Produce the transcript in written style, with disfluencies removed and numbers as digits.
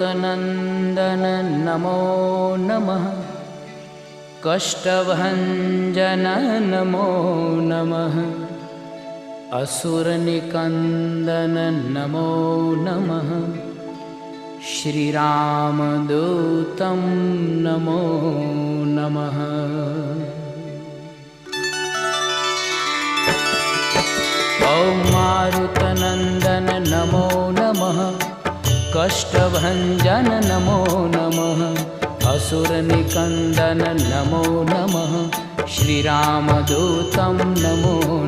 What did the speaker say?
मारुतनन्दन नमो नमः। कष्टभञ्जन नमो नमः। असुरनिकन्दन नमो नमः। श्रीरामदूतं नमो नमः। ॐ मारुतनन्दन नमो नमः। कष्टभञ्जन नमो नमः। असुरनिकन्दन नमो नमः। श्रीरामदूतं नमो